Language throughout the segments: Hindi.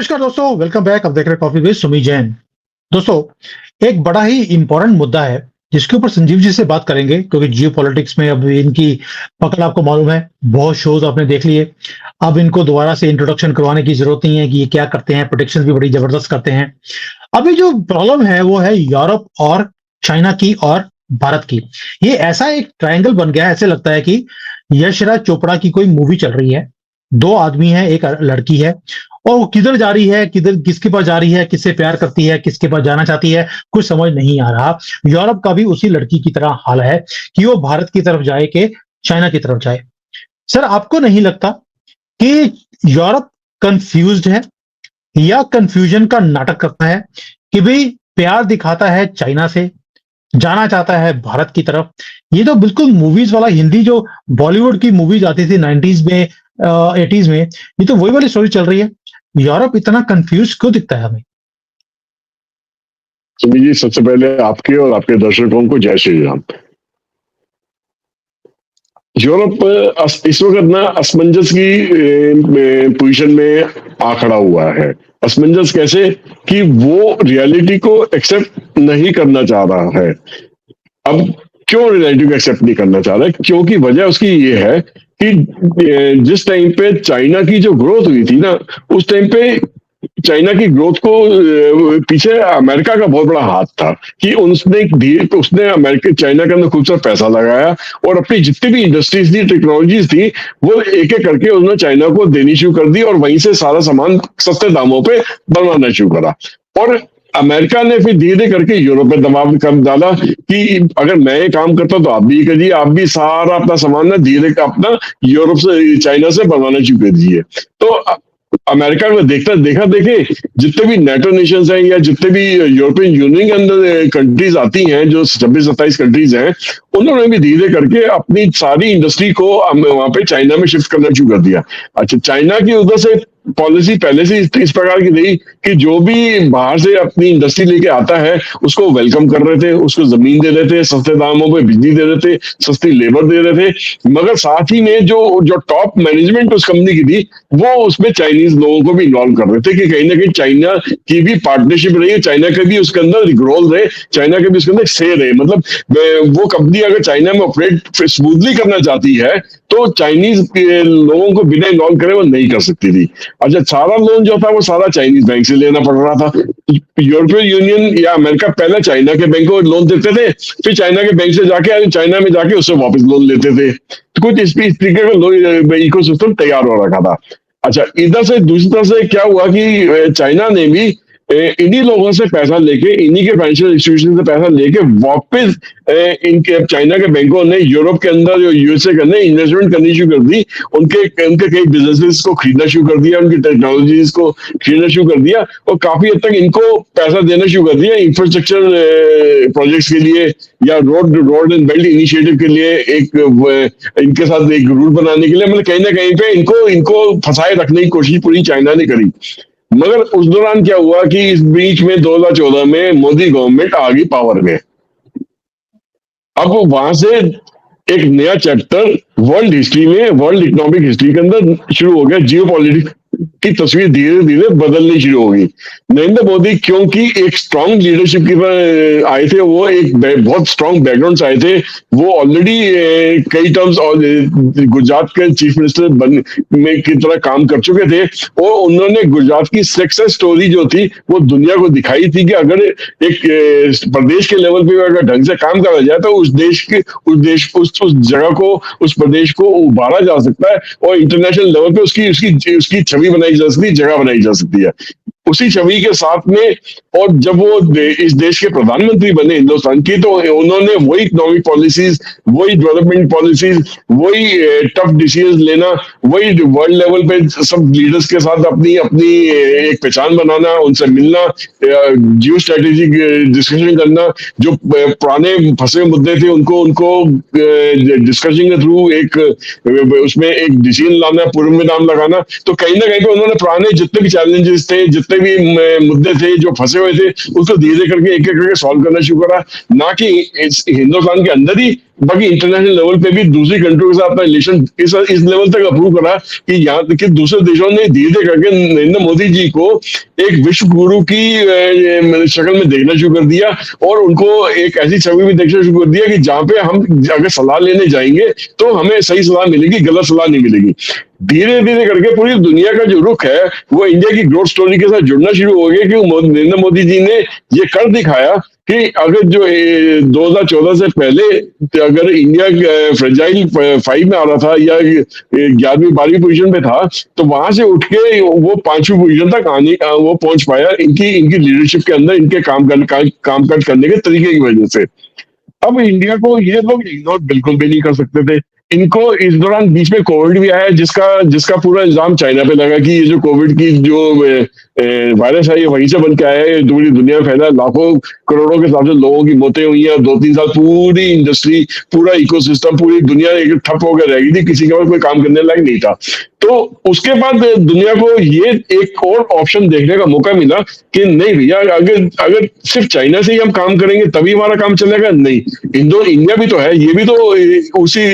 नमस्कार दोस्तों, वेलकम बैक। अब देख रहे हैं कॉफी विद सुमी जैन। दोस्तों, एक बड़ा ही इंपॉर्टेंट मुद्दा है जिसके ऊपर संजीव जी से बात करेंगे, क्योंकि जियो पॉलिटिक्स में अब इनकी पकड़ आपको मालूम है। बहुत शोज आपने देख लिए। अब इनको दोबारा से इंट्रोडक्शन करवाने की जरूरत नहीं है कि ये क्या करते हैं। प्रोटेक्शन भी बड़ी जबरदस्त करते हैं। अभी जो प्रॉब्लम है वो है यूरोप और चाइना की और भारत की। ये ऐसा एक ट्रायंगल बन गया है, ऐसे लगता है कि यश राज चोपड़ा की कोई मूवी चल रही है। दो आदमी है, एक लड़की है, और वो किधर जा रही है, किधर किसके पास जा रही है, किससे प्यार करती है, किसके पास जाना चाहती है, कुछ समझ नहीं आ रहा। यूरोप का भी उसी लड़की की तरह हाल है कि वो भारत की तरफ जाए कि चाइना की तरफ जाए। सर, आपको नहीं लगता कि यूरोप कंफ्यूज्ड है या कंफ्यूजन का नाटक करता है कि भाई प्यार दिखाता है चाइना से, जाना चाहता है भारत की तरफ? ये तो बिल्कुल मूवीज वाला हिंदी जो बॉलीवुड की मूवीज आती थी 90s में, 80s में, ये तो वही वाली स्टोरी चल रही है। यूरोप इतना कंफ्यूज क्यों दिखता है हमें? सुमी जी, सबसे पहले आपके और आपके दर्शकों को जय श्री राम। यूरोप इस वक्त ना असमंजस की पोजीशन में आ खड़ा हुआ है। असमंजस कैसे कि वो रियलिटी को एक्सेप्ट नहीं करना चाह रहा है। अब क्यों रियलिटी को एक्सेप्ट नहीं करना चाह रहा है? क्योंकि वजह उसकी ये है कि जिस टाइम पे चाइना की जो ग्रोथ हुई थी ना, उस टाइम पे चाइना की ग्रोथ को पीछे अमेरिका का बहुत बड़ा हाथ था कि उसने अमेरिका चाइना के अंदर खूब सारा पैसा लगाया और अपनी जितनी भी इंडस्ट्रीज थी, टेक्नोलॉजीज थी, वो एक एक करके उन्होंने चाइना को देनी शुरू कर दी और वहीं से सारा सामान सस्ते दामों पे बनवाना शुरू करा। और अमेरिका ने फिर धीरे करके यूरोप पे दबाव कर डाला कि अगर मैं ये काम करता तो आप भी करिए, आप भी सारा अपना सामान ना धीरे का अपना यूरोप से, चाइना से बनवाना शुरू कर दीजिए। तो अमेरिका में देखा देखे जितने भी नेटो नेशंस हैं या जितने भी यूरोपियन यूनियन के अंदर कंट्रीज आती हैं, जो 26-27 कंट्रीज हैं, उन्होंने भी धीरे करके अपनी सारी इंडस्ट्री को वहां पे चाइना में शिफ्ट करना शुरू कर दिया। अच्छा, चाइना की उधर से पॉलिसी पहले से इस प्रकार की थी कि जो भी बाहर से अपनी इंडस्ट्री लेके आता है उसको वेलकम कर रहे थे, उसको जमीन दे रहे थे, सस्ते दामों पे बिजली दे रहे थे, सस्ती लेबर दे रहे थे। मगर साथ ही में जो जो टॉप मैनेजमेंट उस कंपनी की थी, वो उसमें चाइनीज लोगों को भी इन्वॉल्व कर रहे थे कि कहीं ना कहीं चाइना की भी पार्टनरशिप रही, चाइना का भी उसके अंदर रोल रहे, चाइना के भी उसके अंदर शेयर रहे। मतलब वो कंपनी अगर चाइना में ऑपरेट स्मूथली करना चाहती है तो चाइनीज लोगों को बिना इन्वॉल्व करे वो नहीं कर सकती थी। अच्छा, सारा लोन जो था वो सारा चाइनीज बैंक से लेना पड़ रहा था। यूरोपियन यूनियन या अमेरिका पहले चाइना के बैंक को लोन देते थे, फिर चाइना के बैंक से जाके चाइना में जाके उससे वापस लोन लेते थे। तो कुछ इस तरीके का लोन इकोसिस्टम तैयार हो रखा था। अच्छा, इधर से दूसरी तरफ से क्या हुआ कि चाइना ने भी इन्हीं लोगों से पैसा लेके, इन्हीं के फाइनेंशियल इंस्टीट्यूशन से पैसा लेके वापस इनके चाइना के बैंकों ने यूरोप के अंदर, जो यूएसए के अंदर इन्वेस्टमेंट करनी शुरू कर दी। उनके उनके कई बिजनेसेस को खरीदना शुरू कर दिया, उनकी टेक्नोलॉजीज को खरीदना शुरू कर दिया और काफी हद तक इनको पैसा देना शुरू कर दिया इंफ्रास्ट्रक्चर प्रोजेक्ट्स के लिए या रोड एंड बेल्ट इनिशिएटिव के लिए, एक इनके साथ एक रूट बनाने के लिए। मतलब कहीं ना कहीं पे इनको इनको फंसाए रखने की कोशिश पूरी चाइना ने करी। मगर उस दौरान क्या हुआ कि इस बीच में 2014 में मोदी गवर्नमेंट आ गई पावर में। अब वहां से एक नया चैप्टर वर्ल्ड हिस्ट्री में, वर्ल्ड इकोनॉमिक हिस्ट्री के अंदर शुरू हो गया। जियो पॉलिटिक्स की तस्वीर धीरे धीरे बदलनी शुरू हो गई। नरेंद्र मोदी क्योंकि एक स्ट्रांग लीडरशिप की आए थे, वो एक बहुत स्ट्रांग बैकग्राउंड से आए थे, वो ऑलरेडी कई टर्म्स और गुजरात के चीफ मिनिस्टर में की तरह काम कर चुके थे और उन्होंने गुजरात की सक्सेस स्टोरी जो थी वो दुनिया को दिखाई थी कि अगर एक प्रदेश के लेवल पे अगर ढंग से काम करा जाए तो उस जगह को, उस प्रदेश को उभारा जा सकता है और इंटरनेशनल लेवल पे उसकी छवि बनाई जा सकती है, जगह बनाई जा सकती है। उसी छवि के साथ में, और जब वो इस देश के प्रधानमंत्री बने हिंदुस्तान की, तो उन्होंने वही इकोनॉमिक पॉलिसीज, वही डेवलपमेंट पॉलिसीज, वही टफ डिसीजन लेना, वही वर्ल्ड लेवल पे सब लीडर्स के साथ अपनी अपनी एक पहचान बनाना, उनसे मिलना, जियो स्ट्रेटेजिक डिस्कशन करना, जो पुराने फंसे मुद्दे थे उनको डिस्कशन के थ्रू एक उसमें एक डिसीजन लाना, पूर्व में नाम लगाना। तो कहीं ना कहीं पे उन्होंने पुराने जितने भी चैलेंजेस थे, जितने भी मुद्दे थे जो फंसे हुए थे, उसको धीरे करके एक एक करके सॉल्व करना शुरू करा। ना कि हिंदुस्तान के अंदर ही बाकी इंटरनेशनल लेवल पे भी दूसरी कंट्रियों के साथ अपना रिलेशन इस लेवल तक अप्रूव करा कि यहाँ तक कि दूसरे देशों ने धीरे धीरे करके नरेंद्र मोदी जी को एक विश्व गुरु की शक्ल में देखना शुरू कर दिया, और उनको एक ऐसी छवि भी देखना शुरू कर दिया कि जहाँ पे हम अगर सलाह लेने जाएंगे तो हमें सही सलाह मिलेगी, गलत सलाह नहीं मिलेगी। धीरे धीरे करके पूरी दुनिया का जो रुख है वो इंडिया की ग्रोथ स्टोरी के साथ जुड़ना शुरू हो गया, कि नरेंद्र मोदी जी ने ये कर दिखाया कि अगर जो 2014 से पहले अगर इंडिया फ्रेजाइल 5 में आ रहा था या 11वीं 12वीं पोजीशन पे था, तो वहां से उठ के वो 5वीं पोजीशन तक आने वो पहुंच पाया इनकी इनकी लीडरशिप के अंदर, इनके कामकाज करने के तरीके की वजह से। अब इंडिया को ये लोग इग्नोर बिल्कुल भी नहीं कर सकते थे। इनको इस दौरान बीच में कोविड भी आया, जिसका जिसका पूरा इल्जाम चाइना पे लगा कि ये जो कोविड की जो वायरस है ये वहीं से बन के आया है, पूरी दुनिया में फैला, लाखों करोड़ों के हिसाब से लोगों की मौतें हुई हैं, 2-3 साल पूरी इंडस्ट्री, पूरा इकोसिस्टम, पूरी दुनिया एक ठप होकर रह गई थी, किसी के पास कोई काम करने लायक नहीं था। तो उसके बाद दुनिया को ये एक और ऑप्शन देखने का मौका मिला कि नहीं भैया, अगर अगर सिर्फ चाइना से ही हम काम करेंगे तभी हमारा काम चलेगा, नहीं, इंडिया भी तो है, ये भी तो उसी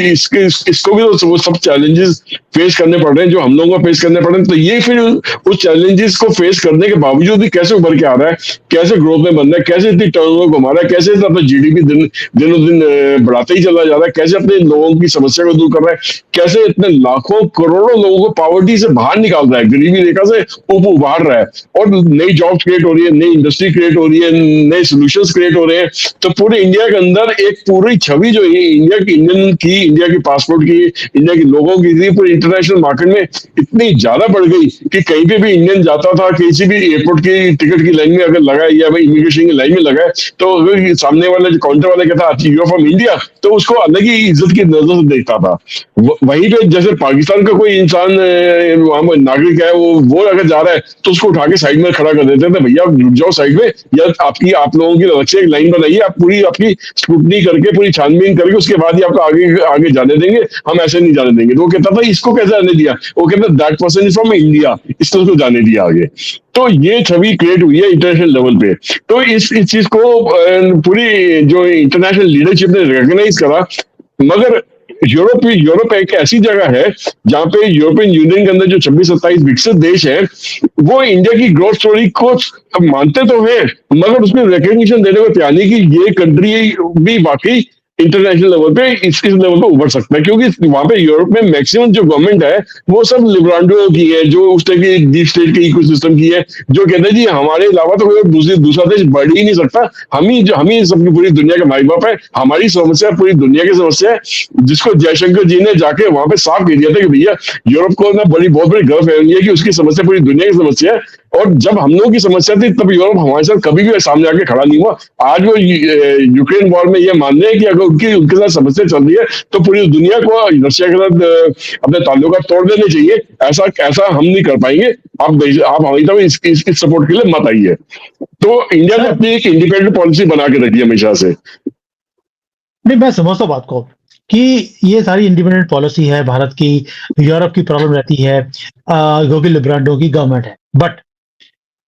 इसको भी तो वो सब चैलेंजेस फेस करने पड़ रहे हैं जो हम लोगों को फेस करने पड़ रहे हैं। तो ये फिर उस चैलेंजेस को फेस करने के बावजूद भी कैसे उभर के आ रहा है, कैसे ग्रोथ में बन रहा है, कैसे इतनी टर्नओवर घुमा रहा है, कैसे अपना जीडीपी दिनों दिन बढ़ाते ही चला जा रहा है, कैसे अपने लोगों की समस्या को दूर कर रहा है, कैसे इतने लाखों करोड़ों लोगों को पॉवर्टी से बाहर निकाल रहा है, गरीबी रेखा से ऊपर उभार रहा है, और नई जॉब्स क्रिएट हो रही है, नई इंडस्ट्री क्रिएट हो रही है, नए सोल्यूशंस क्रिएट हो रहे हैं। तो पूरे इंडिया के अंदर एक पूरी छवि जो है इंडिया की पासपोर्ट की, इंडिया के लोगों की थी, पूरी इंटरनेशनल मार्केट में इतनी ज्यादा बढ़ गई कि कहीं पे भी इंडियन जाता था, किसी भी एयरपोर्ट की टिकट की लाइन में अगर लगा या इमिग्रेशन की लाइन में लगा, तो अगर सामने वाले जो काउंटर वाले कहता यू आर फ्रॉम इंडिया, तो उसको अलग ही इज्जत की नजर से देखता था। वहीं पे जैसे पाकिस्तान का कोई इंसान वहां पर नागरिक है, वो अगर जा रहा है तो उसको उठा के साइड में खड़ा कर देते थे, भैया रुक जाओ साइड में, या आप लोगों की अलग से एक लाइन बनाइए, आप पूरी आपकी स्क्रूटनी करके, पूरी छानबीन करके उसके बाद ही आपको आगे आगे जाने देंगे, हम ऐसे नहीं जाने देंगे। तो वो कहता था इसको कैसे जाने दिया, वो कहता that person is from India, इसको उसको जाने दिया आगे। तो ये छवि क्रिएट हुई है इंटरनेशनल लेवल पे। तो इस चीज को पूरी जो इंटरनेशनल लीडरशिप ने रिकॉग्नाइज करा। मगर यूरोप एक ऐसी जगह है जहां पे यूरोपियन यूनियन के अंदर जो 26-27 विकसित देश है, वो इंडिया की ग्रोथ स्टोरी को मानते तो हैं, मगर उसमें रिकग्निशन देने को तैयार नहीं कि ये कंट्री भी वाकई इंटरनेशनल लेवल पे इस लेवल पे उभर सकता है, क्योंकि वहां पे यूरोप में मैक्सिमम जो गवर्नमेंट है वो सब लिबरांडो की है, जो उस टाइप की डीप स्टेट के इकोसिस्टम की है, जो कहते हैं जी हमारे अलावा तो कोई दूसरा देश बढ़ ही नहीं सकता, हम ही सबकी पूरी दुनिया के माई बाप है, हमारी समस्या पूरी दुनिया की समस्या है। जिसको जयशंकर जी ने जाके वहां पे साफ कह दिया था कि भैया यूरोप को ना बहुत बड़ी गर्व है कि उसकी समस्या पूरी दुनिया की समस्या है, और जब हम लोगों की समस्या थी तब यूरोप हमारे साथ कभी भी सामने आके खड़ा नहीं हुआ। आज वो यूक्रेन वॉर में ये मान रहे हैं कि अगर उनके साथ समस्या चल रही है तो पूरी दुनिया को रशिया के साथ अपने ताल्लुकात तोड़ देने चाहिए। ऐसा हम नहीं कर पाएंगे, आप हमेशा इस सपोर्ट के लिए मत आइए। तो इंडिया ने अपनी एक इंडिपेंडेंट पॉलिसी बना के रखी है हमेशा से। नहीं, मैं समझता हूँ बात को कि ये सारी इंडिपेंडेंट पॉलिसी है भारत की, यूरोप की प्रॉब्लम रहती है क्योंकि लिबरांडो की गवर्नमेंट है। बट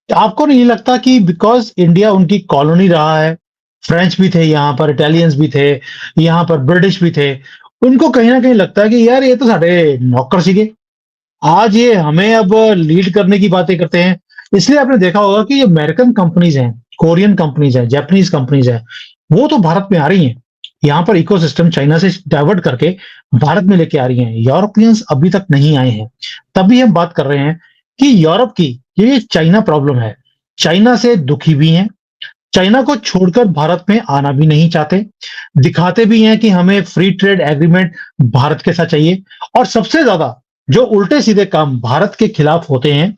आपको नहीं लगता कि बिकॉज इंडिया उनकी कॉलोनी रहा है, फ्रेंच भी थे यहाँ पर, इटालियंस भी थे यहाँ पर, ब्रिटिश भी थे, उनको कहीं ना कहीं लगता है कि यार ये तो साढ़े नौकर सीगे, आज ये हमें अब लीड करने की बातें करते हैं। इसलिए आपने देखा होगा कि ये अमेरिकन कंपनीज हैं, कोरियन कंपनीज हैं, जापानीज कंपनीज हैं, वो तो भारत में आ रही हैं, यहाँ पर इकोसिस्टम चाइना से डाइवर्ट करके भारत में लेके आ रही हैं। यूरोपियंस अभी तक नहीं आए हैं। तभी हम बात कर रहे हैं कि यूरोप की ये चाइना प्रॉब्लम है, चाइना से दुखी भी हैं, चाइना को छोड़कर भारत में आना भी नहीं चाहते, दिखाते भी हैं कि हमें फ्री ट्रेड एग्रीमेंट भारत के साथ चाहिए, और सबसे ज्यादा जो उल्टे सीधे काम भारत के खिलाफ होते हैं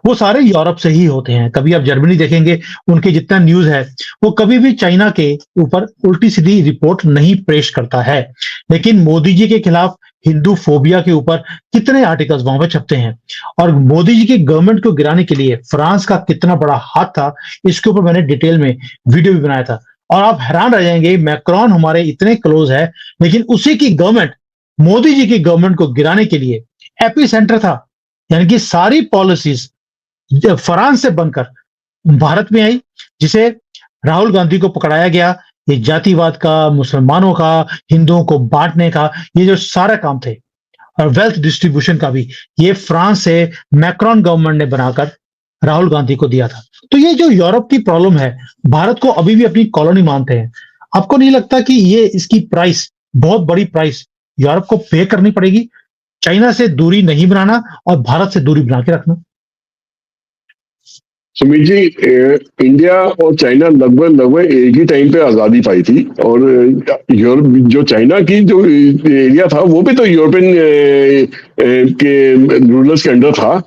वो सारे यूरोप से ही होते हैं। कभी आप जर्मनी देखेंगे, उनके जितना न्यूज है वो कभी भी चाइना के ऊपर उल्टी सीधी रिपोर्ट नहीं पेश करता है, लेकिन मोदी जी के खिलाफ हिंदू फोबिया के ऊपर कितने आर्टिकल्स वहां पे छपते हैं, और मोदी जी की गवर्नमेंट को गिराने के लिए फ्रांस का कितना बड़ा हाथ था, इसके ऊपर मैंने डिटेल में वीडियो भी बनाया था। और आप हैरान रह जाएंगे, मैक्रोन हमारे इतने क्लोज है, लेकिन उसी की गवर्नमेंट मोदी जी की गवर्नमेंट को गिराने के लिए एपी सेंटर था, यानी कि सारी पॉलिसीज फ्रांस से बनकर भारत में आई, जिसे राहुल गांधी को पकड़ाया गया ये जातिवाद का, मुसलमानों का, हिंदुओं को बांटने का, ये जो सारा काम थे और वेल्थ डिस्ट्रीब्यूशन का भी, ये फ्रांस से मैक्रोन गवर्नमेंट ने बनाकर राहुल गांधी को दिया था। तो ये जो यूरोप की प्रॉब्लम है, भारत को अभी भी अपनी कॉलोनी मानते हैं। आपको नहीं लगता कि ये इसकी प्राइस, बहुत बड़ी प्राइस यूरोप को पे करनी पड़ेगी? चाइना से दूरी नहीं बनाना और भारत से दूरी बना के रखना। सुमित जी, इंडिया और चाइना लगभग लगभग एक ही टाइम पे आजादी पाई थी, और यूरोप, जो चाइना की जो एरिया था वो भी तो यूरोपियन के रूलर्स के अंडर था।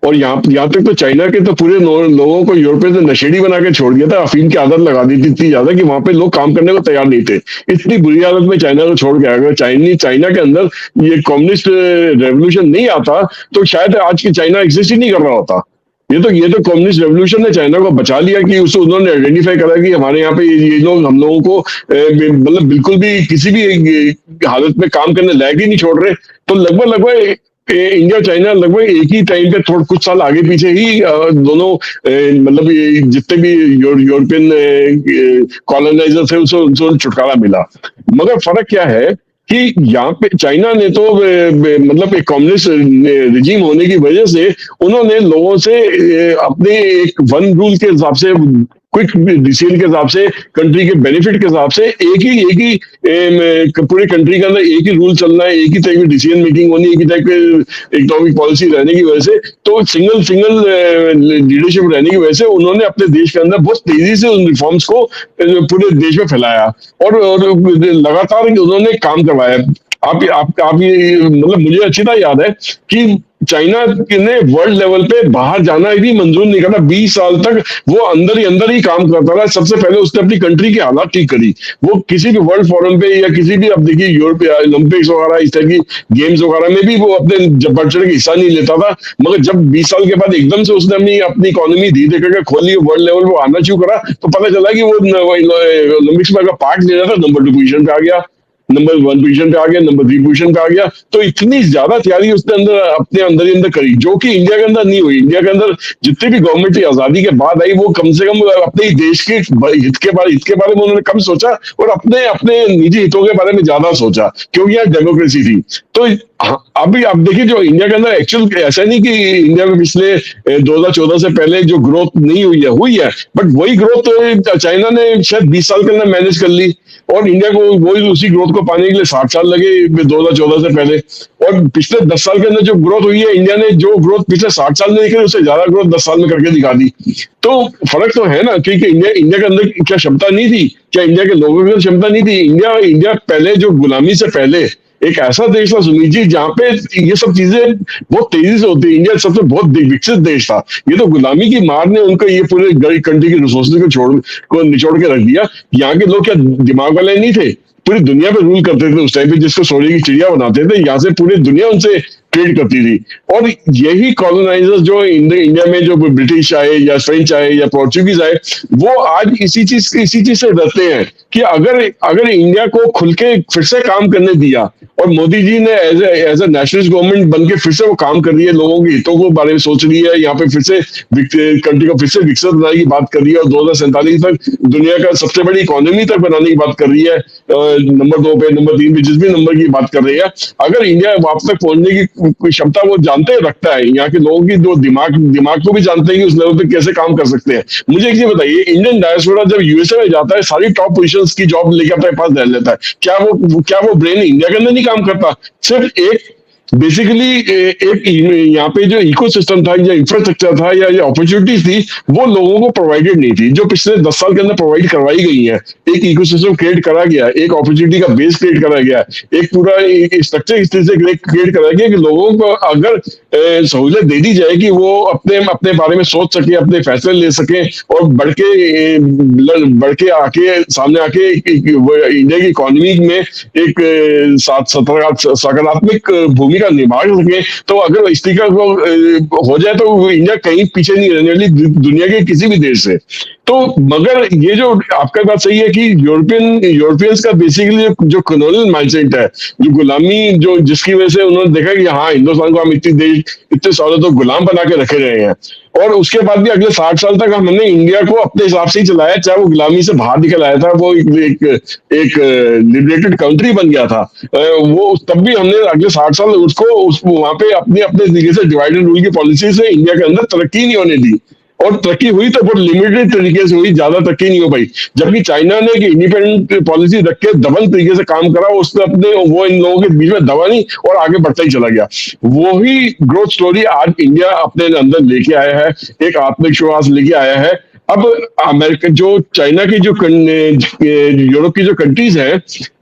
और यहाँ तक तो चाइना के तो पूरे लोगों को यूरोपियन ने नशेड़ी बना के छोड़ दिया था, अफीम की आदत लगा दी थी इतनी ज्यादा कि वहां पे लोग काम करने को तैयार नहीं थे। इतनी बुरी हालत में चाइना को छोड़ के आ गए। चाइना के अंदर ये कम्युनिस्ट रेवोल्यूशन नहीं आता तो शायद आज की चाइना एग्जिस्ट ही नहीं कर रहा होता। ये तो कम्युनिस्ट रेवोल्यूशन ने चाइना को बचा लिया कि उसे उन्होंने आइडेंटिफाई करा कि हमारे यहाँ पे ये लोग हम लोगों को मतलब बिल्कुल भी किसी भी हालत में काम करने लायक ही नहीं छोड़ रहे। तो लगभग लगभग इंडिया चाइना लगभग एक ही टाइम पे थोड़ा कुछ साल आगे पीछे ही दोनों मतलब ये जितने भी यूरोपियन कॉलोनाइजर थे उनसे छुटकारा मिला। मगर फर्क क्या है कि यहाँ पे चाइना ने तो मतलब एक कम्युनिस्ट रिजीम होने की वजह से उन्होंने लोगों से अपने एक वन रूल के हिसाब से, क्विक डिसीजन के हिसाब से, कंट्री के बेनिफिट के हिसाब से एक ही पूरे कंट्री के अंदर एक ही रूल चलना है, एक ही टाइप की डिसीजन मेकिंग होनी, एक ही टाइप की इकोनॉमिक पॉलिसी रहने की वजह से, तो सिंगल सिंगल लीडरशिप रहने की वजह से उन्होंने अपने देश के अंदर बहुत तेजी से उन रिफॉर्म्स को पूरे देश में फैलाया और लगातार उन्होंने काम करवाया। आप ये मतलब मुझे अच्छी तरह याद है कि चाइना ने वर्ल्ड लेवल पे बाहर जाना भी मंजूर नहीं करना। 20 साल तक वो अंदर ही काम करता रहा। सबसे पहले उसने अपनी कंट्री की हालात ठीक करी। वो किसी भी वर्ल्ड फोरम पे या किसी भी, अब देखिए यूरोप ओलंपिक्स वगैरह इस तरह की गेम्स वगैरह में भी वो अपने बढ़ चढ़ के हिस्सा नहीं लेता था। मगर जब 20 साल के बाद एकदम से उसने अपनी अपनी इकोनॉमी धीरे करके खोली, वर्ल्ड लेवल पे आना शुरू करा, तो पता चला कि वो ओलंपिक्स में अगर पार्ट ले रहा था, नंबर 2 पोजीशन पे आ गया, नंबर 1 पोजीशन पे आ गया, नंबर 3 पोजीशन पे आ गया। तो इतनी ज्यादा तैयारी उसने अंदर अपने अंदर ही अंदर करी, जो कि इंडिया के अंदर नहीं हुई। इंडिया के अंदर जितनी भी गवर्नमेंट की आजादी के बाद आई, वो कम से कम अपने ही देश के हित के बारे में उन्होंने कम सोचा और अपने अपने निजी हितों के बारे में ज्यादा सोचा, क्योंकि यहाँ डेमोक्रेसी थी। तो अभी आप देखिए, जो इंडिया के अंदर एक्चुअल ऐसा नहीं कि इंडिया में पिछले 2014 से पहले जो ग्रोथ नहीं हुई है, बट वही ग्रोथ चाइना ने शायद 20 साल के अंदर मैनेज कर ली, और इंडिया को वही उसी ग्रोथ को पाने के लिए 60 साल लगे 2014 से पहले। और पिछले 10 साल के अंदर जो ग्रोथ हुई है, इंडिया ने जो ग्रोथ पिछले 60 साल में नहीं करी, उससे ज्यादा ग्रोथ 10 साल में करके दिखा दी। तो फर्क तो है ना, क्योंकि इंडिया के अंदर क्या क्षमता नहीं थी? क्या इंडिया के लोगों की क्षमता नहीं थी? इंडिया पहले, जो गुलामी से पहले एक ऐसा देश था सुमीत जी, जहाँ पे ये सब चीजें बहुत तेजी से होती है। इंडिया सबसे बहुत विकसित देश था। ये तो गुलामी की मार ने उनको ये पूरे कंट्री की रिसोर्सेज को निचोड़ के रख दिया। यहाँ के लोग क्या दिमाग वाले नहीं थे? पूरी दुनिया पे रूल करते थे उस टाइम पे, जिसको सोने की चिड़िया बनाते थे। यहाँ से पूरी दुनिया उनसे ट्रेड करती थी। और यही कॉलोनाइजर्स जो इंडिया में, जो ब्रिटिश आए या फ्रेंच आए या पोर्चुगीज आए, वो आज इसी चीज से डरते हैं कि अगर इंडिया को खुल के फिर से काम करने दिया, और मोदी जी ने एज ए नेशनलिस्ट गवर्नमेंट बन के फिर से वो काम कर रही है, लोगों के हितों को बारे में सोच रही है, यहाँ पे फिर से कंट्री को फिर से विकसित बनाने की बात कर रही है, और 2047 तक दुनिया का सबसे बड़ी इकोनॉमी तक बनाने की बात कर रही है, नंबर 2 पे, नंबर 3 पे, जिस भी नंबर की बात कर रही है। अगर इंडिया वहां तक पहुंचने की कोई क्षमता वो जानते रखता है, यहाँ के लोगों की जो दिमाग को भी जानते हैं कि उस लेवल पे कैसे काम कर सकते हैं। मुझे एक चीज बताइए, इंडियन डायस्पोरा जब यूएसए में जाता है, सारी टॉप पोजीशंस की जॉब लेके अपने पास रह लेता है, क्या वो ब्रेन इंडिया के अंदर नहीं काम करता? सिर्फ एक बेसिकली एक यहाँ पे जो इकोसिस्टम था या इंफ्रास्ट्रक्चर था या अपॉर्चुनिटीज थी, वो लोगों को प्रोवाइडेड नहीं थी, जो पिछले 10 साल के अंदर प्रोवाइड करवाई गई है। एक इकोसिस्टम क्रिएट करा गया, एक अपॉर्चुनिटी का बेस क्रिएट करा गया, एक पूरा स्ट्रक्चर इस तरह से क्रिएट करा गया कि लोगों को अगर सहूलियत दे दी जाए कि वो अपने अपने बारे में सोच सके, अपने फैसले ले सके, और बढ़ के आके सामने आके इंडिया की इकोनॉमी में एक सकारात्मक भूमिका निभा सके, तो अगर स्पीकर को हो जाए तो इंडिया कहीं पीछे नहीं रहने वाली दुनिया के किसी भी देश से। तो मगर ये जो आपका बात सही है कि यूरोपियंस का बेसिकली जो कॉलोनियल माइंडसेट है, जो गुलामी, जो जिसकी वजह से उन्होंने देखा कि हाँ, हिंदुस्तान को हम इतने सालों तो गुलाम बना के रखे रहे हैं, और उसके बाद भी अगले 60 साल तक हमने इंडिया को अपने हिसाब से ही चलाया, चाहे वो गुलामी से बाहर निकल आया था, वो एक लिबरेटेड कंट्री बन गया था, वो तब भी हमने अगले 60 साल उसको वहां पे अपने अपने तरीके से डिवाइड एंड रूल की पॉलिसी से इंडिया के अंदर तरक्की नहीं होने दी, और तरक्की हुई तो बहुत लिमिटेड तरीके से हुई, ज्यादा तरक्की नहीं हो पाई। जबकि चाइना ने एक इंडिपेंडेंट पॉलिसी रख के दबंग तरीके से काम करा, उसने अपने वो इन लोगों के बीच में दबा नहीं और आगे बढ़ता ही चला गया। वही ग्रोथ स्टोरी आज इंडिया अपने अंदर लेके आया है, एक आत्मविश्वास लेके आया है। अब अमेरिका जो चाइना की जो यूरोप की जो कंट्रीज है,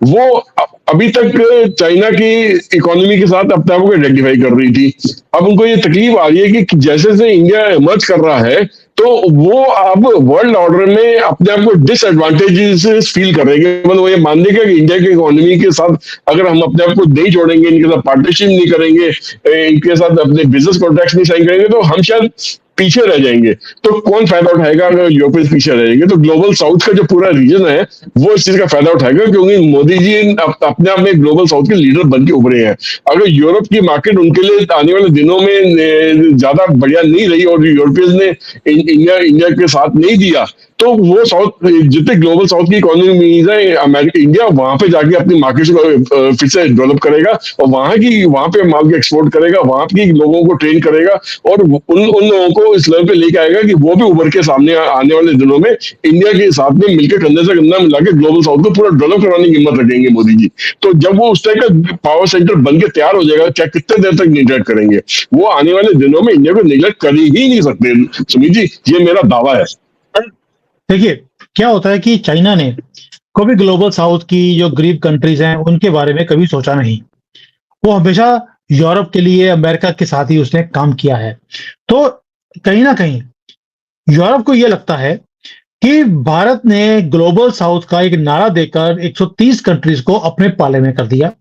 वो अभी तक चाइना की इकोनॉमी के साथ अपने आप को आइडेंटिफाई कर रही थी। अब उनको ये तकलीफ आ रही है कि जैसे जैसे इंडिया इमर्ज कर रहा है, तो वो अब वर्ल्ड ऑर्डर में अपने आप को डिसएडवांटेजेस फील करेंगे, मतलब वो ये मान लेगा कि इंडिया की इकोनॉमी के साथ अगर हम अपने आप को नहीं जोड़ेंगे, इनके साथ पार्टनरशिप नहीं करेंगे, इनके साथ अपने बिजनेस कॉन्ट्रैक्ट नहीं साइन करेंगे, तो हम शायद पीछे रह जाएंगे। तो कौन फायदा उठाएगा अगर यूरोपियंस पीछे रह जाएंगे? तो ग्लोबल साउथ का जो पूरा रीजन है वो इस चीज का फायदा उठाएगा, क्योंकि मोदी जी अपने आप में ग्लोबल साउथ के लीडर बन के उभरे हैं। अगर यूरोप की मार्केट उनके लिए आने वाले दिनों में ज्यादा बढ़िया नहीं रही और यूरोपियंस ने इंडिया के साथ नहीं दिया, तो वो साउथ जितने ग्लोबल साउथ की इकोनॉमीज है, अमेरिका, इंडिया वहां पे जाके अपनी मार्केट को फिर से डेवलप करेगा और वहां पे माल के एक्सपोर्ट करेगा, वहां के लोगों को ट्रेन करेगा और उन लोगों को इस लेवल पे लेके आएगा कि वो भी उभर के सामने आने वाले दिनों में इंडिया के साथ में मिलकर कंधे से कंधा मिला के ग्लोबल साउथ को पूरा डेवलप कराने की हिम्मत रखेंगे मोदी जी। तो जब वो उस टाइप का पावर सेंटर बन के तैयार हो जाएगा, क्या कितने देर तक निगलेक्ट करेंगे? वो आने वाले दिनों में इंडिया को निगलेक्ट कर ही नहीं सकते सुमित जी, ये मेरा दावा है। देखिए, क्या होता है कि चाइना ने कभी ग्लोबल साउथ की जो गरीब कंट्रीज हैं उनके बारे में कभी सोचा नहीं। वो हमेशा यूरोप के लिए, अमेरिका के साथ ही उसने काम किया है। तो कहीं ना कहीं यूरोप को यह लगता है कि भारत ने ग्लोबल साउथ का एक नारा देकर 130 कंट्रीज को अपने पाले में कर दिया।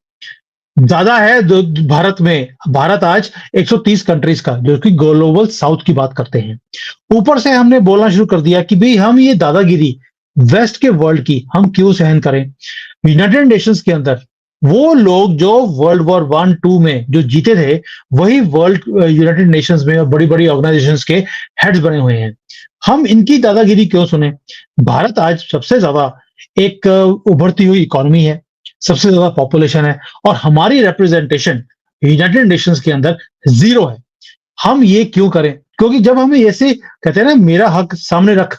ज्यादा है भारत आज 130 कंट्रीज का, जो कि ग्लोबल साउथ की बात करते हैं। ऊपर से हमने बोलना शुरू कर दिया कि भाई हम ये दादागिरी वेस्ट के वर्ल्ड की हम क्यों सहन करें। यूनाइटेड नेशंस के अंदर वो लोग जो वर्ल्ड वॉर 1-2 में जो जीते थे, वही वर्ल्ड यूनाइटेड नेशंस में बड़ी बड़ी ऑर्गेनाइजेशंस के हेड्स बने हुए हैं। हम इनकी दादागिरी क्यों सुने? भारत आज सबसे ज्यादा एक उभरती हुई इकोनॉमी है, सबसे ज्यादा पॉपुलेशन है, और हमारी रिप्रेजेंटेशन यूनाइटेड नेशंस के अंदर 0 है। हम ये क्यों करें? क्योंकि जब हमें ऐसे कहते हैं ना, मेरा हक सामने रख,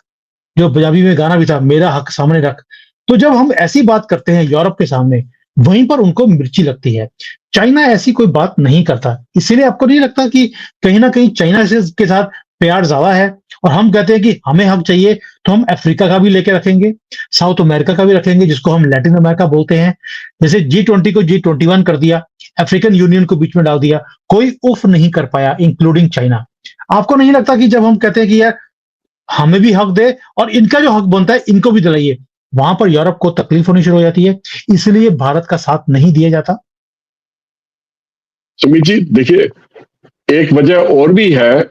जो पंजाबी में गाना भी था, मेरा हक सामने रख, तो जब हम ऐसी बात करते हैं यूरोप के सामने, वहीं पर उनको मिर्ची लगती है। चाइना ऐसी कोई बात नहीं करता। इसीलिए आपको नहीं लगता कि कहीं ना कहीं चाइना से के साथ प्यार ज्यादा है? और हम कहते हैं कि हमें हक चाहिए, तो हम अफ्रीका का भी लेके रखेंगे, साउथ अमेरिका का भी रखेंगे, जिसको हम लैटिन अमेरिका बोलते हैं। जैसे G20 को G21 कर दिया, अफ्रीकन यूनियन को बीच में डाल दिया, कोई उफ नहीं कर पाया, इंक्लूडिंग चाइना। आपको नहीं लगता कि जब हम कहते हैं कि यार हमें भी हक दे और इनका जो हक बनता है इनको भी दिलाइए, वहां पर यूरोप को तकलीफ होनी शुरू हो जाती है, इसलिए भारत का साथ नहीं दिया जाता। सुमित जी देखिए, एक वजह और भी है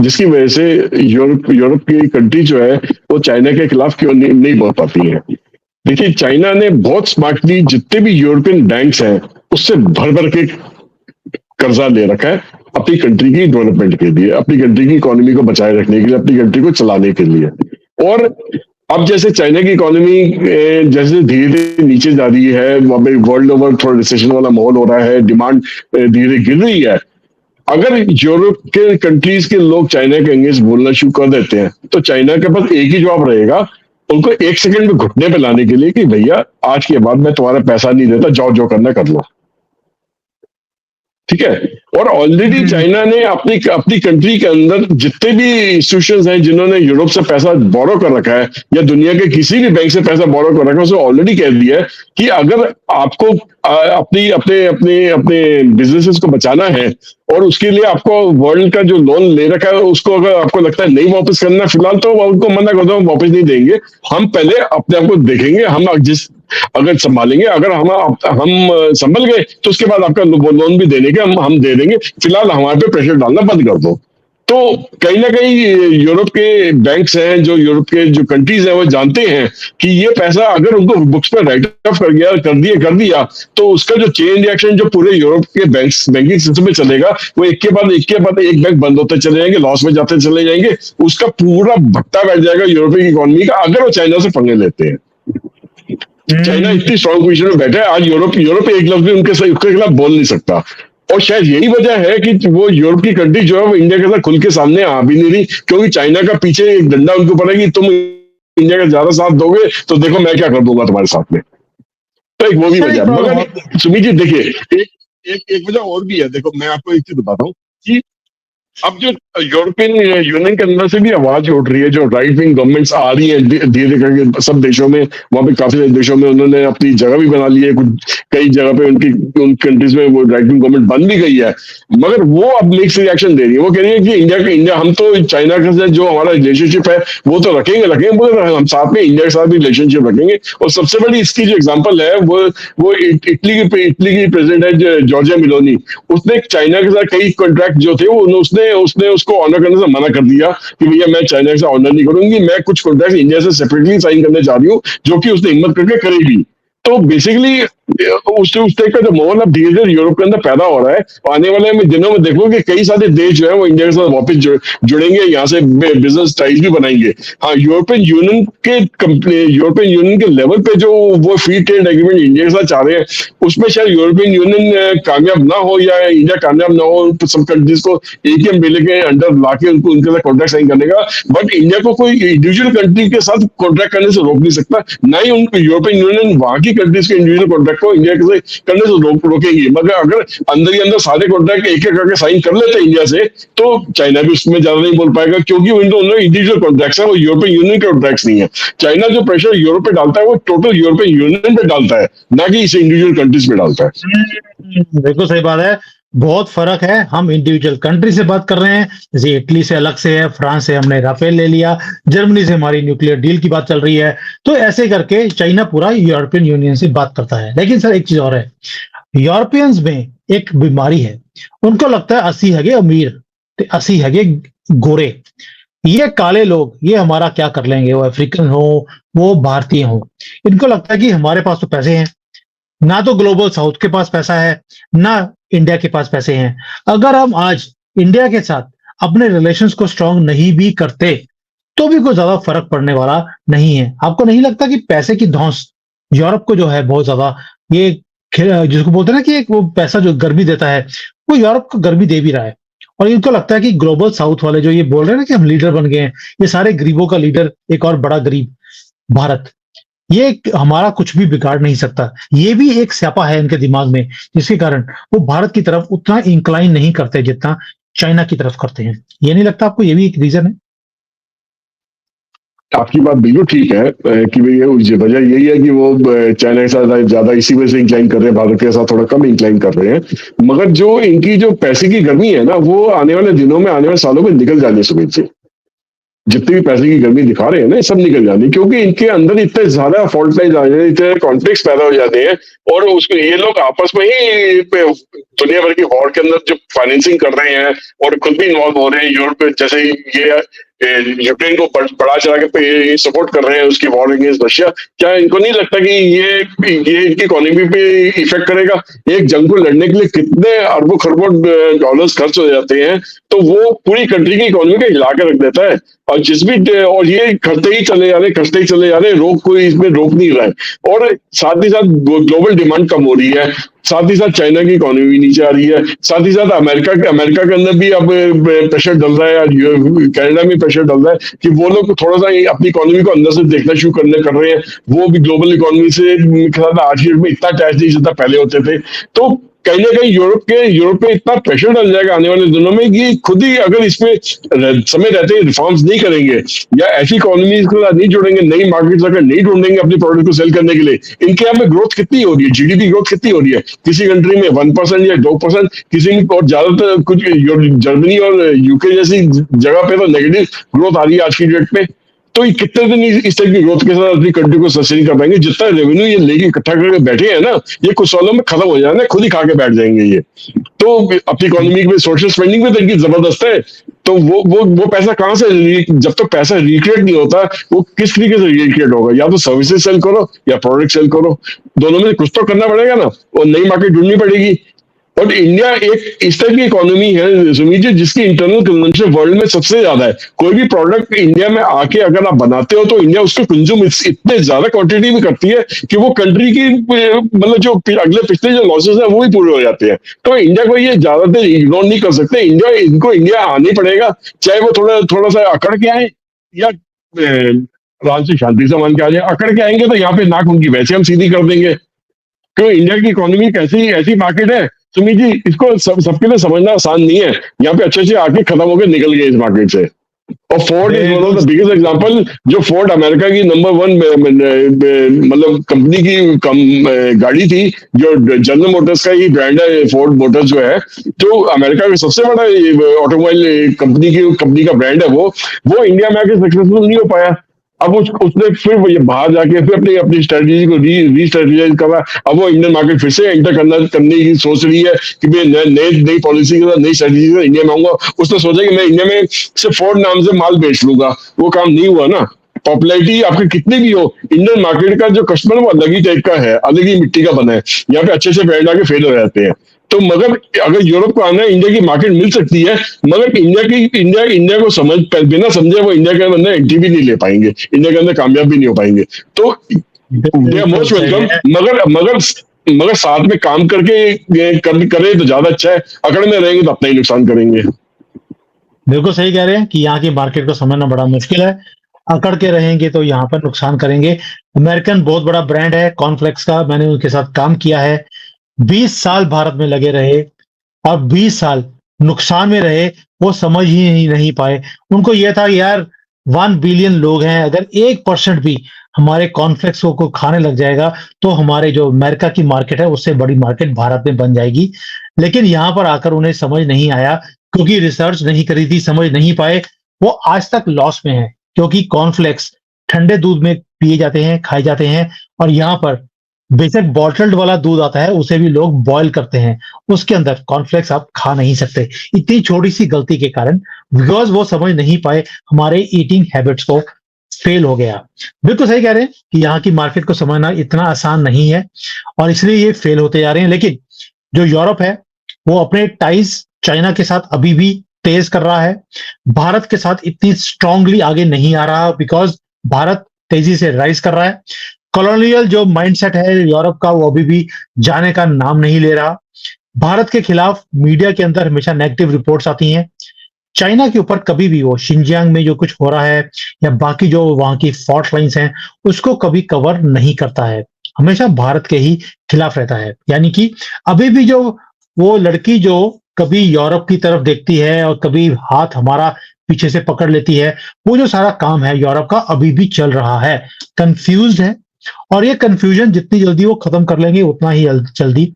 जिसकी वजह से यूरोप की कंट्री जो है वो चाइना के खिलाफ क्यों नहीं बोल पाती है। देखिए, चाइना ने बहुत स्मार्टली जितने भी यूरोपियन बैंक्स हैं उससे भर भर के कर्जा ले रखा है अपनी कंट्री की डेवलपमेंट के लिए, अपनी कंट्री की इकोनॉमी को बचाए रखने के लिए, अपनी कंट्री को चलाने के लिए। और अब जैसे चाइना की इकोनॉमी जैसे धीरे धीरे नीचे जा रही है, वहां पे वर्ल्ड ओवर थोड़ा रिसेशन वाला माहौल हो रहा है, डिमांड धीरे गिर रही है। अगर यूरोप के कंट्रीज के लोग चाइना के अगेंस्ट बोलना शुरू कर देते हैं, तो चाइना के पास एक ही जवाब रहेगा उनको 1 सेकंड में घुटने पे लाने के लिए कि भैया आज के बाद मैं तुम्हारा पैसा नहीं देता, जाओ जो करना कर लो। ठीक है। और ऑलरेडी चाइना ने अपनी अपनी कंट्री के अंदर जितने भी इंस्टीट्यूशंस हैं जिन्होंने यूरोप से पैसा बोरो कर रखा है या दुनिया के किसी भी बैंक से पैसा बोरो कर रखा है, उसने ऑलरेडी कह दिया है कि अगर आपको अपनी अपने अपने अपने बिजनेसेस को बचाना है और उसके लिए आपको वर्ल्ड का जो लोन ले रखा है उसको अगर आपको लगता है नहीं वापस करना फिलहाल, तो उनको मना कर दो, हम वापस नहीं देंगे। हम पहले अपने आप को देखेंगे, हम जिस अगर संभालेंगे, अगर हम संभल गए तो उसके बाद आपका लोन भी देने के हम दे देंगे, फिलहाल हमारे पे प्रेशर डालना बंद कर दो। तो कहीं ना कहीं यूरोप के बैंक्स हैं, जो यूरोप के जो कंट्रीज हैं, वो जानते हैं कि ये पैसा अगर उनको बुक्स पर राइट ऑफ कर दिया तो उसका जो चेन रिएक्शन जो पूरे यूरोप के बैंकिंग सिस्टम में चलेगा, वो एक के बाद एक बैंक बंद होते चले जाएंगे, लॉस में जाते चले जाएंगे, उसका पूरा भट्टा बैठ जाएगा यूरोपीय इकोनॉमी का, अगर वो चाइना से पंगे लेते हैं। चाइना इतनी स्ट्रांग पोजीशन में बैठा है आज, यूरोप यूरोप एक लफ्ज भी उसके खिलाफ बोल नहीं सकता। और शायद यही वजह है कि वो यूरोप की कंट्री जो है वो इंडिया के साथ खुल के सामने आ भी नहीं रही, क्योंकि चाइना का पीछे एक डंडा उनके ऊपर है कि तुम इंडिया का ज्यादा साथ दोगे तो देखो मैं क्या कर दूंगा तुम्हारे साथ में। तो एक वो भी सर वजह एक है। प्रॉब्लम और मगर सुमित जी देखिए, एक एक एक वजह और भी है। देखो मैं आपको एक चीज बताता हूँ कि अब जो यूरोपियन यूनियन के अंदर से भी आवाज उठ रही है, जो राइट विंग गवर्नमेंट्स आ रही है धीरे धीरे करके सब देशों में, वहां पे काफी देशों में उन्होंने अपनी जगह भी बना ली है, कुछ कई जगह पे उन कंट्रीज में वो राइट विंग गवर्नमेंट बन भी गई है। मगर वो अब मिक्स रिएक्शन दे रही है। वो कह रही है कि इंडिया हम तो चाइना के साथ जो हमारा रिलेशनशिप है वो तो रखेंगे मगर हम साथ में इंडिया के साथ भी रिलेशनशिप रखेंगे। और सबसे बड़ी इसकी जो एग्जाम्पल है वो इटली की प्रेसिडेंट है जॉर्जिया मिलोनी। उसने चाइना के साथ कई कॉन्ट्रैक्ट जो थे वो उसने उसने उसको ऑनर करने से मना कर दिया कि भैया मैं चाइना से ऑनर नहीं करूंगी, मैं कुछ कॉन्ट्रैक्ट इंडिया से सेपरेटली साइन करने जा रही हूँ, जो कि उसने हिम्मत करके करेगी। तो बेसिकली उस टाइप का जो माहौल अब धीरे धीरे यूरोप के अंदर पैदा हो रहा है। और आने वाले दिनों में देखो कि कई सारे देश जो है वो इंडिया के साथ वापस जुड़ेंगे, यहाँ से बिजनेस टाइज भी बनाएंगे। हाँ, यूरोपियन यूनियन के लेवल पे जो वो फ्री ट्रेड एग्रीमेंट इंडिया के साथ चाह रहे हैं, उसमें शायद यूरोपियन यूनियन कामयाब ना हो या इंडिया कामयाब ना हो तो सब कंट्रीज को एक ही अम्ब्रेला के अंडर लाके उनके साथ कॉन्ट्रैक्ट साइन करने का। बट इंडिया को कोई इंडिविजुअल कंट्री के साथ कॉन्ट्रैक्ट करने से रोक नहीं सकता, ना ही उनको यूरोपियन यूनियन वहां की कंट्रीज के इंडिविजुअल कॉन्ट्रैक्ट को इंडिया के करने से रोकेंगे। मगर अगर अंदर ही अंदर सारे कॉन्ट्रैक्ट एक एक करके साइन कर लेते इंडिया से, तो चाइना भी उसमें ज्यादा नहीं बोल पाएगा, क्योंकि उन्होंने इंडिविजुअल कॉन्ट्रैक्ट्स है, वो यूरोपियन यूनियन के कॉन्ट्रैक्ट्स नहीं है। चाइना जो प्रेशर यूरोप पे डालता है वो टोटल यूरोपियन यूनियन पे डालता है, ना कि इसे इंडिविजुअल कंट्रीज पे डालता है। बिल्कुल सही बात है। बहुत फर्क है। हम इंडिविजुअल कंट्री से बात कर रहे हैं, जैसे इटली से अलग से है, फ्रांस से हमने राफेल ले लिया, जर्मनी से हमारी न्यूक्लियर डील की बात चल रही है। तो ऐसे करके चाइना पूरा यूरोपियन यूनियन से बात करता है। लेकिन सर एक चीज और है, यूरोपियंस में एक बीमारी है, उनको लगता है असली हैगे अमीर, तो असली हैगे गोरे, ये काले लोग ये हमारा क्या कर लेंगे, वो अफ्रीकन हो वो भारतीय हो। इनको लगता है कि हमारे पास तो पैसे हैं, ना तो ग्लोबल साउथ के पास पैसा है, ना इंडिया के पास पैसे हैं। अगर हम आज इंडिया के साथ अपने रिलेशंस को स्ट्रांग नहीं भी करते तो भी कोई ज्यादा फर्क पड़ने वाला नहीं है। आपको नहीं लगता कि पैसे की धौंस यूरोप को जो है बहुत ज्यादा, ये जिसको बोलते हैं ना कि एक वो पैसा जो गर्मी देता है, वो यूरोप को गर्मी दे भी रहा है। और इनको लगता है कि ग्लोबल साउथ वाले जो ये बोल रहे हैं ना कि हम लीडर बन गए हैं, ये सारे गरीबों का लीडर एक और बड़ा गरीब भारत, ये हमारा कुछ भी बिगाड़ नहीं सकता। ये भी एक स्यापा है इनके दिमाग में, जिसके कारण वो भारत की तरफ उतना इंक्लाइन नहीं करते जितना चाइना की तरफ करते हैं। ये नहीं लगता आपको ये भी एक रीजन है? आपकी बात बिल्कुल ठीक है कि भाई ये वजह यही है कि वो चाइना के साथ ज्यादा इसी वजह से इंक्लाइन कर रहे हैं, भारत के साथ थोड़ा कम इंक्लाइन कर रहे हैं। मगर जो इनकी जो पैसे की गर्मी है ना, वो आने वाले दिनों में, आने वाले सालों में निकल जानी है सुमित से। जितनी भी पैसे की गर्मी दिखा रहे हैं ना, ये सब निकल जानी, क्योंकि इनके अंदर इतने ज्यादा फॉल्ट लाइन आ जाते हैं, इतने कॉन्फ्लिक्ट्स पैदा हो जाते हैं। और उसको ये लोग आपस में ही दुनिया भर की वॉर के अंदर जो फाइनेंसिंग कर रहे हैं और खुद भी इन्वॉल्व हो रहे हैं। यूरोप जैसे ये यूक्रेन को बढ़ा चढ़ा के सपोर्ट कर रहे हैं उसकी वॉर अगेंस्ट रशिया। क्या इनको नहीं लगता कि ये इनकी इकोनॉमी पे इफेक्ट करेगा? एक जंग को लड़ने के लिए कितने अरबों खरबों डॉलर्स खर्च हो जाते हैं, तो वो पूरी कंट्री की इकोनॉमी को हिला के रख देता है। और और ये करते ही चले जा रहे, रोक कोई इसमें रोक नहीं रहा है। और साथ ही साथ ग्लोबल डिमांड कम हो रही है, साथ ही साथ चाइना की इकोनॉमी नीचे आ रही है, साथ ही साथ अमेरिका के अंदर भी अब प्रेशर डल रहा है, कनाडा में प्रेशर डल रहा है कि वो लोग थोड़ा सा अपनी इकोनॉमी को अंदर से देखना शुरू कर रहे हैं। वो भी ग्लोबल इकोनॉमी से आज की डेट में इतना अटैच नहीं जितना पहले होते थे। तो कहीं ना कहीं यूरोप पे इतना प्रेशर डल जाएगा आने वाले दिनों में कि खुद ही अगर इसमें समय रहते रिफॉर्म्स नहीं करेंगे या ऐसी इकोनॉमी के साथ नहीं जुड़ेंगे, नई मार्केट अगर नहीं ढूंढेंगे अपने प्रोडक्ट को सेल करने के लिए। इनके यहाँ में ग्रोथ कितनी हो रही है, जीडीपी ग्रोथ कितनी हो रही है? किसी कंट्री में 1% या 2%, किसी में और ज्यादातर कुछ जर्मनी और यूके जैसी जगह पे तो नेगेटिव ग्रोथ आ रही है आज की डेट में। तो ये कितने दिन इस टाइप की ग्रोथ के साथ अपनी कंट्री को सस्टेन कर पाएंगे? जितना रेवेन्यू ये लेके इकट्ठा करके बैठे हैं ना, ये कुछ सालों में खत्म हो जाना है, खुद ही खा के बैठ जाएंगे ये। तो अपनी इकोनॉमी में सोशल स्पेंडिंग भी तो इनकी जबरदस्त है। तो वो पैसा कहाँ से जब तक पैसा रिक्रिएट नहीं होता, वो किस तरीके से रिक्रिएट होगा? या तो सर्विसेज सेल करो या प्रोडक्ट सेल करो, दोनों में कुछ तो करना पड़ेगा ना, और नई मार्केट ढूंढनी पड़ेगी। और इंडिया एक इस तरह की इकोनॉमी है सुमित जी, जिसकी इंटरनल कंजम्पशन वर्ल्ड में सबसे ज्यादा है। कोई भी प्रोडक्ट इंडिया में आके अगर आप बनाते हो तो इंडिया उसको कंज्यूम इतने ज्यादा क्वांटिटी में करती है कि वो कंट्री की मतलब जो अगले पिछले जो लॉसेस है वो भी पूरे हो जाते हैं। तो इंडिया को ये ज्यादा देर इग्नोर नहीं कर सकते, इंडिया आना ही पड़ेगा, चाहे वो थोड़ा थोड़ा सा अकड़ के आए या आराम से शांति से मान के आ जाए। अकड़ के आएंगे तो यहाँ पे नाक उनकी वैसे हम सीधी कर देंगे, क्यों? इंडिया की इकोनॉमी एक ऐसी ऐसी मार्केट है सुमित जी, इसको सबके लिए समझना आसान नहीं है। यहाँ पे अच्छे अच्छे आके खत्म होकर निकल गए इस मार्केट से। और Ford is one of the biggest example. जो फोर्ड अमेरिका की नंबर 1 मतलब कंपनी की गाड़ी थी, जो जनरल मोटर्स का ही ब्रांड है फोर्ड मोटर्स जो है, जो अमेरिका का सबसे बड़ा ऑटोमोबाइल कंपनी का ब्रांड है, वो इंडिया में आके सक्सेसफुल नहीं हो पाया। अब उसने फिर वो ये बाहर जाके फिर अपनी अपनी स्ट्रेटेजी को री स्ट्रेटेजाइज करा। अब वो इंडियन मार्केट फिर से एंटर करने की सोच रही है कि मैं नई पॉलिसी के साथ, नई स्ट्रेटेजी के साथ इंडिया में आऊंगा। उसने सोचा कि मैं इंडिया में सिर्फ फोर्ड नाम से माल बेच लूंगा, वो काम नहीं हुआ ना। पॉपुलैरिटी आपकी कितनी भी हो, इंडियन मार्केट का जो कस्टमर वो अलग ही टाइप का है, अलग ही मिट्टी का बना है। यहाँ पे अच्छे से ब्रांड आके फेल हो जाते हैं। तो मगर अगर यूरोप को आना है, इंडिया की मार्केट मिल सकती है, मगर इंडिया को बिना समझे वो इंडिया के अंदर एंट्री भी नहीं ले पाएंगे, इंडिया के अंदर कामयाब भी नहीं हो पाएंगे। तो दे आर मोस्ट वेलकम, मगर साथ में काम करें तो ज्यादा अच्छा है। अकड़ में रहेंगे तो अपना ही नुकसान करेंगे। बिल्कुल सही कह रहे हैं कि यहाँ की मार्केट को समझना बड़ा मुश्किल है। अकड़ के रहेंगे तो यहाँ पर नुकसान करेंगे। अमेरिकन बहुत बड़ा ब्रांड है कॉर्नफ्लेक्स का, मैंने उनके साथ काम किया है। 20 साल भारत में लगे रहे और 20 साल नुकसान में रहे, वो समझ ही नहीं पाए। उनको यह था यार 1 बिलियन लोग हैं, अगर 1% भी हमारे कॉर्नफ्लेक्स को खाने लग जाएगा तो हमारे जो अमेरिका की मार्केट है उससे बड़ी मार्केट भारत में बन जाएगी। लेकिन यहाँ पर आकर उन्हें समझ नहीं आया, क्योंकि रिसर्च नहीं करी थी, समझ नहीं पाए। वो आज तक लॉस में है, क्योंकि कॉर्नफ्लेक्स ठंडे दूध में पिए जाते हैं, खाए जाते हैं, और यहाँ पर बेशक बॉटल्ड वाला दूध आता है, उसे भी लोग बॉयल करते हैं, उसके अंदर कॉर्नफ्लेक्स आप खा नहीं सकते। इतनी छोटी सी गलती के कारण, बिकॉज वो समझ नहीं पाए, हमारे ईटिंग हैबिट्स को फेल हो गया। बिल्कुल सही कह रहे हैं कि यहाँ की मार्केट को समझना इतना आसान नहीं है और इसलिए ये फेल होते जा रहे हैं। लेकिन जो यूरोप है वो अपने टाइज चाइना के साथ अभी भी तेज कर रहा है, भारत के साथ इतनी स्ट्रांगली आगे नहीं आ रहा, बिकॉज भारत तेजी से राइज कर रहा है। कॉलोनियल जो माइंडसेट है यूरोप का, वो अभी भी जाने का नाम नहीं ले रहा। भारत के खिलाफ मीडिया के अंदर हमेशा नेगेटिव रिपोर्ट्स आती हैं। चाइना के ऊपर कभी भी वो शिनजियांग में जो कुछ हो रहा है या बाकी जो वहां की फॉल्ट लाइंस हैं उसको कभी कवर नहीं करता है, हमेशा भारत के ही खिलाफ रहता है। यानी कि अभी भी जो वो लड़की जो कभी यूरोप की तरफ देखती है और कभी हाथ हमारा पीछे से पकड़ लेती है, वो जो सारा काम है यूरोप का अभी भी चल रहा है। कंफ्यूज्ड है, और ये कंफ्यूजन जितनी जल्दी वो खत्म कर लेंगे उतना ही जल्दी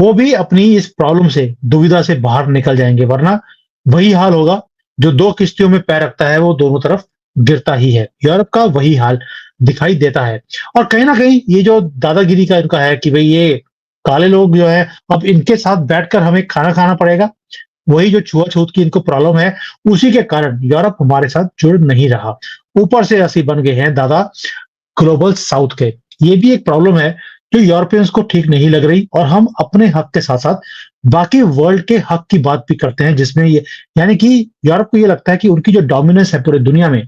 वो भी अपनी इस प्रॉब्लम से, दुविधा से बाहर निकल जाएंगे। वरना वही हाल होगा, जो 2 किश्तियों में पैर रखता है वो दोनों तरफ गिरता ही है। यूरोप का वही हाल दिखाई देता है। और कहीं ना कहीं ये जो दादागिरी का इनका है कि भाई ये काले लोग जो है अब इनके साथ बैठकर हमें खाना खाना पड़ेगा, वही जो छुआछूत की इनको प्रॉब्लम है, उसी के कारण यूरोप हमारे साथ जुड़ नहीं रहा। ऊपर से ऐसे बन गए हैं दादा ग्लोबल साउथ के। ये भी एक प्रॉब्लम है जो यूरोपियंस को ठीक नहीं लग रही, और हम अपने हक के साथ साथ बाकी वर्ल्ड के हक की बात भी करते हैं, जिसमें ये यानी कि यूरोप को ये लगता है कि उनकी जो डोमिनेंस है पूरे दुनिया में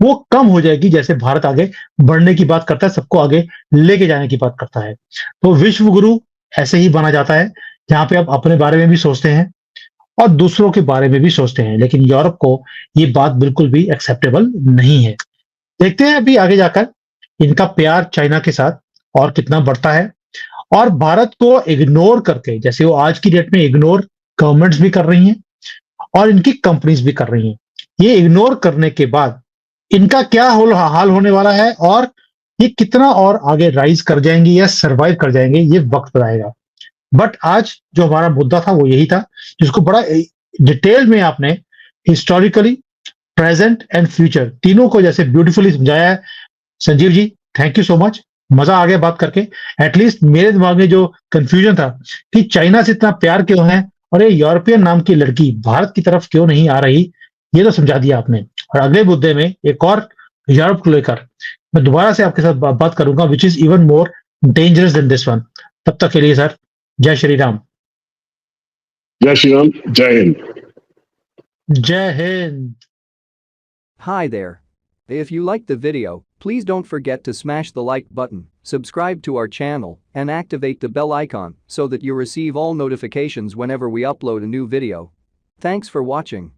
वो कम हो जाएगी, जैसे भारत आगे बढ़ने की बात करता है, सबको आगे लेके जाने की बात करता है। तो विश्व गुरु ऐसे ही बना जाता है, जहां पे आप अपने बारे में भी सोचते हैं और दूसरों के बारे में भी सोचते हैं। लेकिन यूरोप को ये बात बिल्कुल भी एक्सेप्टेबल नहीं है। देखते हैं अभी आगे जाकर इनका प्यार चाइना के साथ और कितना बढ़ता है, और भारत को इग्नोर करके, जैसे वो आज की डेट में इग्नोर गवर्नमेंट्स भी कर रही हैं और इनकी कंपनीज भी कर रही हैं, ये इग्नोर करने के बाद इनका क्या हाल होने वाला है और ये कितना और आगे राइज कर जाएंगे या सरवाइव कर जाएंगे, ये वक्त बताएगा। बट आज जो हमारा मुद्दा था वो यही था, जिसको बड़ा डिटेल में आपने हिस्टोरिकली, प्रेजेंट एंड फ्यूचर तीनों को जैसे ब्यूटीफुली समझाया है। Sanjeev ji, thank you so much, मजा आ गया बात करके। एटलीस्ट मेरे दिमाग में जो कंफ्यूजन था कि चाइना से इतना प्यार क्यों है और ये यूरोपियन नाम की लड़की भारत की तरफ क्यों नहीं आ रही, ये तो समझा दिया आपने। और अगले मुद्दे में एक और यूरोप को लेकर मैं दोबारा से आपके साथ बात करूंगा, which is even more dangerous than this one. तब तक के लिए सर, जय श्री राम। जय श्री राम, जय हिंद। जय Hind. Hi there. If you liked the video, please don't forget to smash the like button, subscribe to our channel, and activate the bell icon so that you receive all notifications whenever we upload a new video. Thanks for watching.